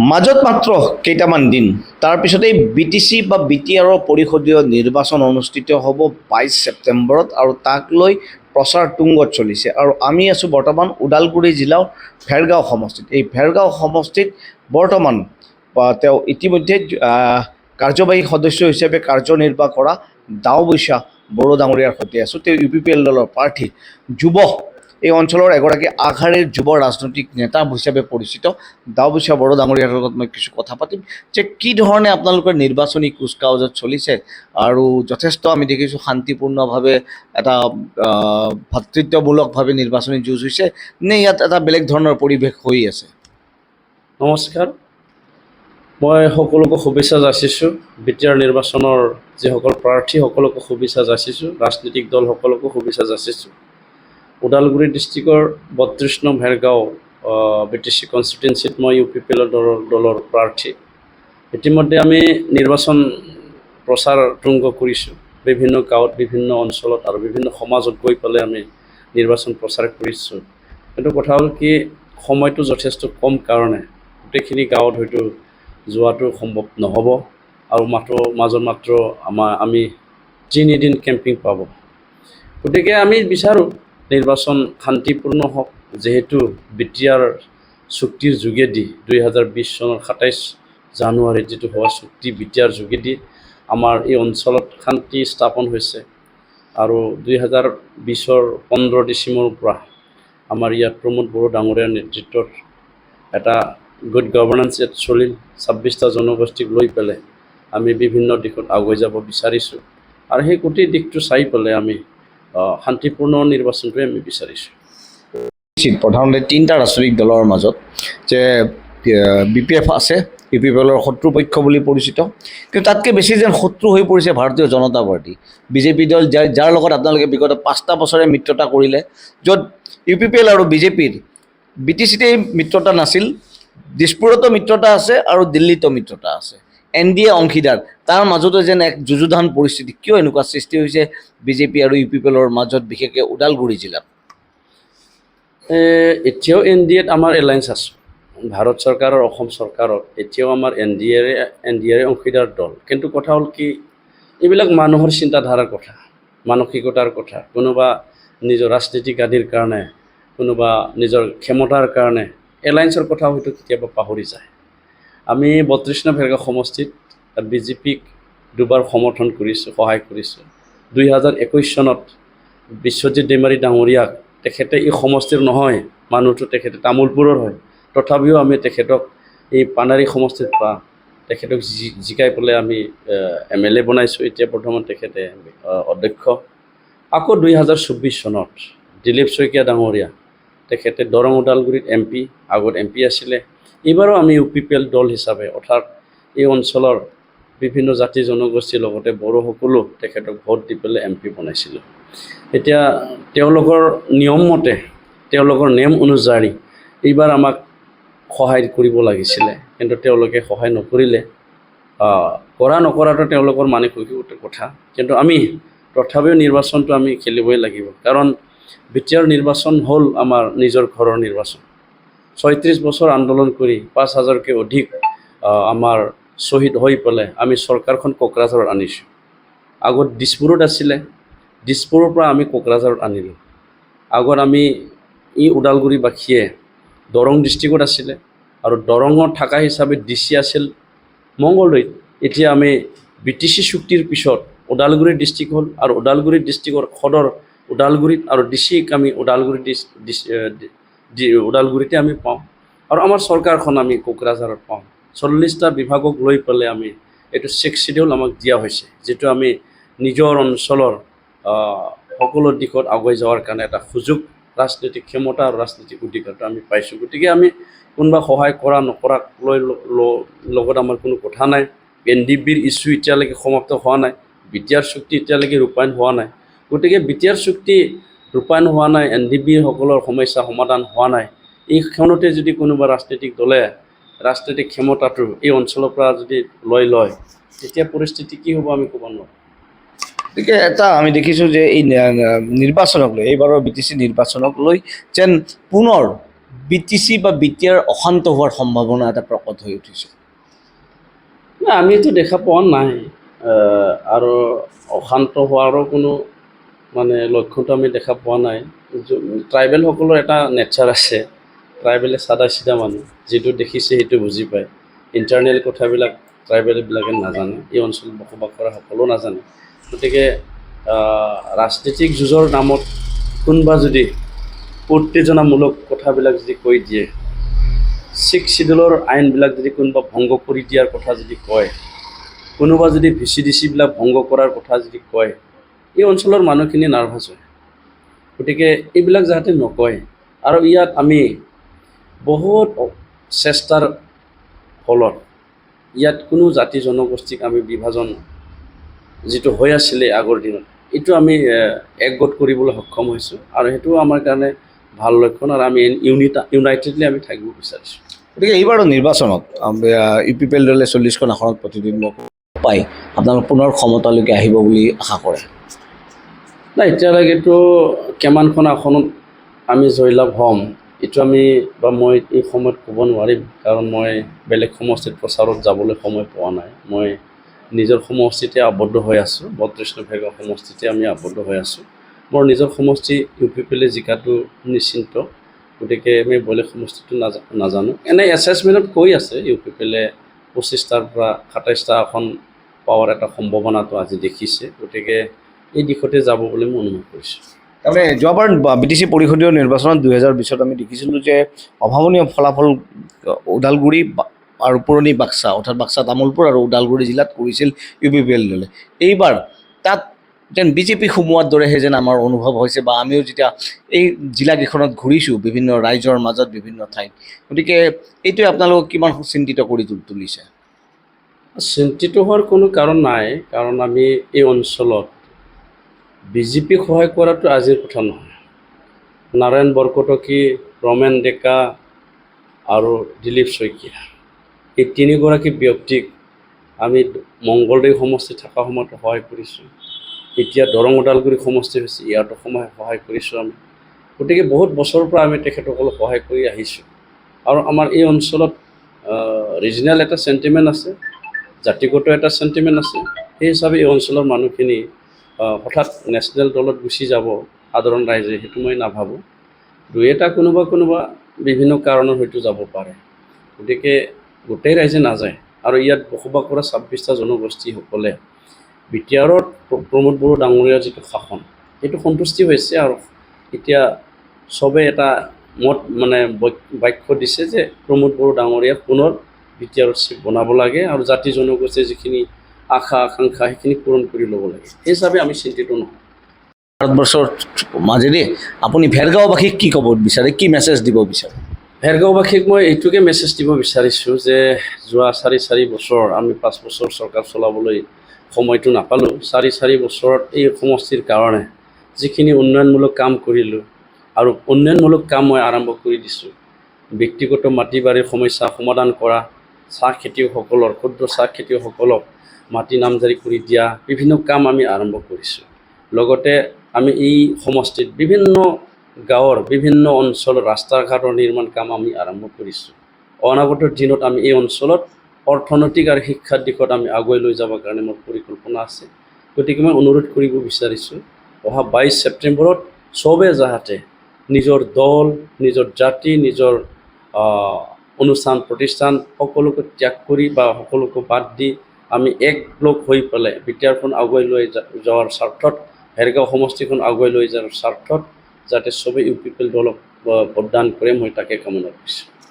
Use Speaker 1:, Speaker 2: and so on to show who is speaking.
Speaker 1: মাজত মাত্ৰ কেইটামান দিন তাৰপিছতেই BTC বা BTRৰ পৰিষদীয় নিৰ্বাচন অনুষ্ঠিত হ'ব 22 ছেপ্টেম্বৰত আৰু তাক লৈ প্ৰচাৰ তুংগত চলিছে। আৰু আমি আছোঁ বৰ্তমান ওদালগুৰি জিলাৰ ভেৰগাঁও সমষ্টিত। এই ভেৰগাঁও সমষ্টিত বৰ্তমান তেওঁ ইতিমধ্যে কাৰ্যবাহী সদস্য হিচাপে কাৰ্যনিৰ্বাহ কৰা দাওবৈচা বড়ো ডাঙৰীয়াৰ সৈতে আছোঁ। তেওঁ UPPL দলৰ প্ৰাৰ্থী, যুৱ এই অঞ্চলৰ এগৰাকী আগশাৰীৰ যুৱ ৰাজনৈতিক নেতা হিচাপে পৰিচিত দাওবৈচা বড়ো ডাঙৰীয়াৰ লগত মই কিছু কথা পাতিম যে কি ধৰণে আপোনালোকৰ নিৰ্বাচনী কুচকাৱাজত চলিছে আৰু যথেষ্ট আমি দেখিছোঁ শান্তিপূৰ্ণভাৱে এটা ভাতৃত্বমূলকভাৱে নিৰ্বাচনী যুঁজ হৈছে নে ইয়াত এটা বেলেগ ধৰণৰ পৰিৱেশ হৈ আছে?
Speaker 2: নমস্কাৰ, মই সকলোকে শুভেচ্ছা যাচিছোঁ। BTR নিৰ্বাচনৰ যিসকল প্ৰাৰ্থী সকলোকে শুভেচ্ছা যাচিছোঁ, ৰাজনৈতিক দল সকলোকে শুভেচ্ছা যাচিছোঁ। ওদালগুৰি ডিষ্ট্ৰিক্টৰ 32 নং ভেৰগাঁও BTC কনষ্টিটুৱেঞ্চিত মই UPPL দলৰ প্ৰাৰ্থী। ইতিমধ্যে আমি নিৰ্বাচন প্ৰচাৰ তুংগ কৰিছোঁ। বিভিন্ন গাঁৱত, বিভিন্ন অঞ্চলত আৰু বিভিন্ন সমাজত গৈ পেলাই আমি নিৰ্বাচন প্ৰচাৰ কৰিছোঁ। কিন্তু কথা হ'ল কি, সময়টো যথেষ্ট কম কাৰণে গোটেইখিনি গাঁৱত হয়তো যোৱাটো সম্ভৱ নহ'ব আৰু মাজত মাত্ৰ আমি 3 দিন কেম্পিং পাব। গতিকে আমি বিচাৰোঁ নিৰ্বাচন শান্তিপূৰ্ণ হওক, যিহেতু BTR চুক্তিৰ যোগেদি 2020 চনৰ 27 জানুৱাৰীত যিটো হোৱা চুক্তি BTR যোগেদি আমাৰ এই অঞ্চলত শান্তি স্থাপন হৈছে আৰু 2020 15 ডিচেম্বৰৰ পৰা আমাৰ ইয়াত প্ৰমোদ বড়ো ডাঙৰীয়াৰ নেতৃত্বত এটা গুড গভৰ্নেন্স ইয়াত চলিল। 26টা জনগোষ্ঠীক লৈ পেলাই আমি বিভিন্ন দিশত আগুৱাই যাব বিচাৰিছোঁ আৰু সেই গোটেই দিশটো চাই পেলাই আমি শান্তিপূৰ্ণ নিৰ্বাচনটোৱে আমি বিচাৰিছোঁ।
Speaker 1: প্ৰধানতে 3টা ৰাজনৈতিক দলৰ মাজত যে BPF আছে, UPPLৰ শত্ৰুপক্ষ বুলি পৰিচিত, কিন্তু তাতকৈ বেছি যেন শত্ৰু হৈ পৰিছে ভাৰতীয় জনতা পাৰ্টি, BJP দল, যাৰ লগত আপোনালোকে বিগত 5টা বছৰে মিত্ৰতা কৰিলে, য'ত UPPL আৰু BJPৰ BTCতে মিত্ৰতা নাছিল, দিছপুৰতো মিত্ৰতা আছে আৰু দিল্লীতো মিত্ৰতা আছে। NDA অংশীদাৰ, তাৰ মাজতো যেন এক যুযুধান পৰিস্থিতি। কিয় এনেকুৱা সৃষ্টি হৈছে BJP আৰু UPPLৰ মাজত, বিশেষকৈ ওদালগুৰি জিলাত?
Speaker 2: এতিয়াও NDAত আমাৰ এলায়েন্স আছে। ভাৰত চৰকাৰ আৰু অসম চৰকাৰত এতিয়াও আমাৰ NDAৰে অংশীদাৰ দল। কিন্তু কথা হ'ল কি, এইবিলাক মানুহৰ চিন্তাধাৰাৰ কথা, মানসিকতাৰ কথা। কোনোবা নিজৰ ৰাজনীতিক আদিৰ কাৰণে, কোনোবা নিজৰ ক্ষমতাৰ কাৰণে এলায়েন্সৰ কথা হয়তো কেতিয়াবা পাহৰি যায়। আমি 32 নং ভেৰগাঁও সমষ্টিত BJPক দুবাৰ সমৰ্থন কৰিছোঁ, সহায় কৰিছোঁ। 2021 চনত বিশ্বজিৎ দৈমাৰী ডাঙৰীয়াক, তেখেতে এই সমষ্টিৰ নহয়, মানুহটো তেখেতে তামোলপুৰৰ হয়, তথাপিও আমি তেখেতক এই পানাৰী সমষ্টিৰ পৰা তেখেতক জিকাই পেলাই আমি MLA বনাইছোঁ। এতিয়া বৰ্তমান তেখেতে অধ্যক্ষ। আকৌ 2024 চনত দিলীপ শইকীয়া ডাঙৰীয়া, তেখেতে দৰং ওদালগুৰিত MP, আগত MP আছিলে। এইবাৰো আমি UPPL দল হিচাপে, অৰ্থাৎ এই অঞ্চলৰ বিভিন্ন জাতি জনগোষ্ঠীৰ লগতে বড়োসকলো তেখেতক ভোট দি পেলাই MP বনাইছিলোঁ। এতিয়া তেওঁলোকৰ নিয়ম মতে, তেওঁলোকৰ নিয়ম অনুযায়ী এইবাৰ আমাক সহায় কৰিব লাগিছিলে, কিন্তু তেওঁলোকে সহায় নকৰিলে। কৰা নকৰাটো তেওঁলোকৰ মানসিকতাৰ কথা, কিন্তু আমি তথাপিও নিৰ্বাচনটো আমি খেলিবই লাগিব। কাৰণ BTR নিৰ্বাচন হ'ল আমাৰ নিজৰ ঘৰৰ নিৰ্বাচন। 36 বছৰ আন্দোলন কৰি 5,000কৈ অধিক আমাৰ শ্বহীদ হৈ পেলাই আমি চৰকাৰখন কোকৰাঝাৰত আনিছোঁ। আগত দিছপুৰত আছিলে, দিছপুৰৰ পৰা আমি কোকৰাঝাৰত আনিলোঁ। আগত আমি এই ওদালগুৰিবাসীয়ে দৰং ডিষ্ট্ৰিক্টত আছিলে আৰু দৰঙত থকা হিচাপে DC আছিল মংগলদৈত। এতিয়া আমি BTC চুক্তিৰ পিছত ওদালগুৰি ডিষ্ট্ৰিক্ট হ'ল আৰু ওদালগুৰি ডিষ্ট্ৰিক্টৰ সদৰ ওদালগুৰিত আৰু DCক আমি ওদালগুৰিতে আমি পাওঁ আৰু আমাৰ চৰকাৰখন আমি কোকৰাঝাৰত পাওঁ। 40টা বিভাগক লৈ পেলাই আমি এইটো 6 শিডিউল আমাক দিয়া হৈছে, যিটো আমি নিজৰ অঞ্চলৰ সকলো দিশত আগুৱাই যোৱাৰ কাৰণে এটা সুযোগ, ৰাজনৈতিক ক্ষমতা আৰু ৰাজনৈতিক অধিকাৰটো আমি পাইছোঁ। গতিকে আমি কোনোবা সহায় কৰা নকৰাক লৈ লগত আমাৰ কোনো কথা নাই। NDBৰ ইছ্যু এতিয়ালৈকে সমাপ্ত হোৱা নাই, BTR চুক্তি এতিয়ালৈকে ৰূপায়ণ হোৱা নাই। গতিকে BTR চুক্তি ৰূপায়ণ হোৱা নাই, NDB সকলৰ সমস্যা সমাধান হোৱা নাই। এই ক্ষণতে যদি কোনোবা ৰাজনৈতিক দলে ৰাজনৈতিক ক্ষমতাটো এই অঞ্চলৰ পৰা যদি লয়, তেতিয়া পৰিস্থিতি কি হ'ব আমি ক'ব নোৱাৰোঁ।
Speaker 1: গতিকে এটা আমি দেখিছোঁ যে এই নিৰ্বাচনক লৈ, এইবাৰৰ BTC নিৰ্বাচনক লৈ যেন পুনৰ BTC বা BTR অশান্ত হোৱাৰ সম্ভাৱনা এটা প্ৰকট হৈ উঠিছে।
Speaker 2: নাই, আমি এইটো দেখা পোৱা নাই। আৰু অশান্ত হোৱাৰো কোনো মানে লক্ষণটো আমি দেখা পোৱা নাই। ট্ৰাইবেলসকলৰ এটা নেচাৰ আছে, ট্ৰাইবেলে চাদা চিধা মানুহ, যিটো দেখিছে সেইটো বুজি পায়। ইণ্টাৰনেল কথাবিলাক ট্ৰাইবেলবিলাকে নাজানে, এই অঞ্চলত বসবাস কৰা সকলো নাজানে। গতিকে ৰাজনীতিক যুঁজৰ নামত কোনোবা যদি উত্তেজনামূলক কথাবিলাক যদি কৈ দিয়ে, 6 শিডিউলৰ আইনবিলাক যদি কোনোবা ভংগ কৰি দিয়াৰ কথা যদি কয়, কোনোবা যদি VCDCবিলাক ভংগ কৰাৰ কথা যদি কয়, এই অঞ্চলৰ মানুহখিনি নাৰ্ভাছ হয়। গতিকে এইবিলাক যাতে নকয়। আৰু ইয়াত আমি বহুত চেষ্টাৰ ফলত ইয়াত কোনো জাতি জনগোষ্ঠীক আমি বিভাজন যিটো হৈ আছিলে আগৰ দিনত, এইটো আমি একগোট কৰিবলৈ সক্ষম হৈছোঁ। আৰু সেইটো আমাৰ কাৰণে ভাল লক্ষণ, আৰু আমি ইউনাইটেডলি আমি থাকিব বিচাৰিছোঁ।
Speaker 1: গতিকে এইবাৰৰ নিৰ্বাচনত UPPL দলে 40খন আসনত প্ৰতিদ্বন্দ্বিতা পাই আপোনালোক পুনৰ ক্ষমতালৈকে আহিব বুলি আশা কৰে?
Speaker 2: নাই, এতিয়ালৈকেতো কিমানখন আসনত আমি জয়লাভ হ'ম এইটো আমি বা মই এই সময়ত ক'ব নোৱাৰিম, কাৰণ মই বেলেগ সমষ্টিত প্ৰচাৰত যাবলৈ সময় পোৱা নাই। মই নিজৰ সমষ্টিতে আবদ্ধ হৈ আছোঁ, 32 ভেগা সমষ্টিতে আমি আবদ্ধ হৈ আছোঁ। মোৰ নিজৰ সমষ্টি UPPL জিকাটো নিশ্চিন্ত। গতিকে আমি বেলেগ সমষ্টিটো নাজানো। এনে এছেছমেণ্টত কৈ আছে UPPL 25টাৰ পৰা 27টা আসন পোৱাৰ এটা সম্ভাৱনাটো আজি দেখিছে। গতিকে এই দিশতে যাব বুলি মই অনুভৱ কৰিছোঁ।
Speaker 1: তাৰমানে যোৱাবাৰ BTC পৰিষদীয় নিৰ্বাচনত 2020ত আমি দেখিছিলোঁ যে অভাৱনীয় ফলাফল ওদালগুৰি আৰু পুৰণি বাক্সা, অৰ্থাৎ বাক্সা, তামোলপুৰ আৰু ওদালগুৰি জিলাত কৰিছিল UPPL দলে। এইবাৰ তাত যেন BJP সোমোৱাৰ দৰেহে যেন আমাৰ অনুভৱ হৈছে, বা আমিও যেতিয়া এই জিলাকেইখনত ঘূৰিছোঁ বিভিন্ন ৰাইজৰ মাজত বিভিন্ন ঠাইত। গতিকে এইটোৱে আপোনালোকক কিমান চিন্তিত কৰি তুলিছে?
Speaker 2: চিন্তিত হোৱাৰ কোনো কাৰণ নাই, কাৰণ আমি এই অঞ্চলত BJPক সহায় কৰাটো আজিৰ কথা নহয়। নাৰায়ণ বৰকটকী, ৰমেন ডেকা আৰু দিলীপ শইকীয়া, এই তিনিগৰাকী ব্যক্তিক আমি মংগলদৈ সমষ্টি থকা সময়তো সহায় কৰিছোঁ। এতিয়া দৰং ওদালগুৰি সমষ্টি হৈছে, ইয়াতো সহায় কৰিছোঁ আমি। গতিকে বহুত বছৰৰ পৰা আমি তেখেতসকলক সহায় কৰি আহিছোঁ। আৰু আমাৰ এই অঞ্চলত ৰিজনেল এটা চেণ্টিমেণ্ট আছে, জাতিগত এটা চেণ্টিমেণ্ট আছে। সেই হিচাপে এই অঞ্চলৰ মানুহখিনি হঠাৎ নেশ্যনেল দলত গুচি যাব সাধাৰণ ৰাইজে, সেইটো মই নাভাবোঁ। দুই এটা কোনোবা বিভিন্ন কাৰণত হয়তো যাব পাৰে। গতিকে গোটেই ৰাইজে নাযায়। আৰু ইয়াত বসবাস কৰা 26টা জনগোষ্ঠীসকলে BTRত প্ৰমোদ বড়ো ডাঙৰীয়াৰ যিটো শাসন, সেইটো সন্তুষ্টি হৈছে। আৰু এতিয়া চবে এটা বাক্য দিছে যে প্ৰমোদ বড়ো ডাঙৰীয়াক পুনৰ BTRত চিফ বনাব লাগে, আৰু জাতি জনগোষ্ঠীৰ যিখিনি আশা আকাংক্ষা সেইখিনি পূৰণ কৰি ল'ব লাগে। সেই হিচাপে আমি চিন্তিত নহয়।
Speaker 1: ভাৰতবৰ্ষৰ মাজেদি আপুনি ভেৰগাঁওবাসীক কি ক'ব বিচাৰে, কি মেছেজ দিব বিচাৰে?
Speaker 2: ভেৰগাঁওবাসীক মই এইটোকে মেছেজ দিব বিচাৰিছোঁ যে যোৱা 4 বছৰ আমি 5 বছৰ চৰকাৰ চলাবলৈ সময়টো নাপালোঁ। 4 বছৰত এই সমষ্টিৰ কাৰণে যিখিনি উন্নয়নমূলক কাম কৰিলোঁ, আৰু উন্নয়নমূলক কাম মই আৰম্ভ কৰি দিছোঁ। ব্যক্তিগত মাটি বাৰীৰ সমস্যা সমাধান কৰা, চাহ খেতিয়কসকলৰ, ক্ষুদ্ৰ চাহ খেতিয়কসকলক মাটি নামজাৰি কৰি দিয়া, বিভিন্ন কাম আমি আৰম্ভ কৰিছোঁ। লগতে আমি এই সমষ্টিত বিভিন্ন গাঁৱৰ বিভিন্ন অঞ্চলৰ ৰাস্তা ঘাটৰ নিৰ্মাণ কাম আমি আৰম্ভ কৰিছোঁ। অনাগত দিনত আমি এই অঞ্চলত অৰ্থনৈতিক আৰু শিক্ষাৰ দিশত আমি আগুৱাই লৈ যাবৰ কাৰণে মোৰ পৰিকল্পনা আছে। গতিকে মই অনুৰোধ কৰিব বিচাৰিছোঁ, অহা 22 ছেপ্টেম্বৰত চবে যাতে নিজৰ দল, নিজৰ জাতি, নিজৰ অনুষ্ঠান প্ৰতিষ্ঠান সকলোকে ত্যাগ কৰি বা সকলোকে বাদ দি আমি একলগ হৈ পেলাই BTRখন আগুৱাই লৈ যোৱাৰ স্বাৰ্থত, ভেৰগাঁও সমষ্টিখন আগুৱাই লৈ যোৱাৰ স্বাৰ্থত যাতে চবেই UPPL দলক ভোটদান কৰে, মই তাকে কামনা কৰিছোঁ।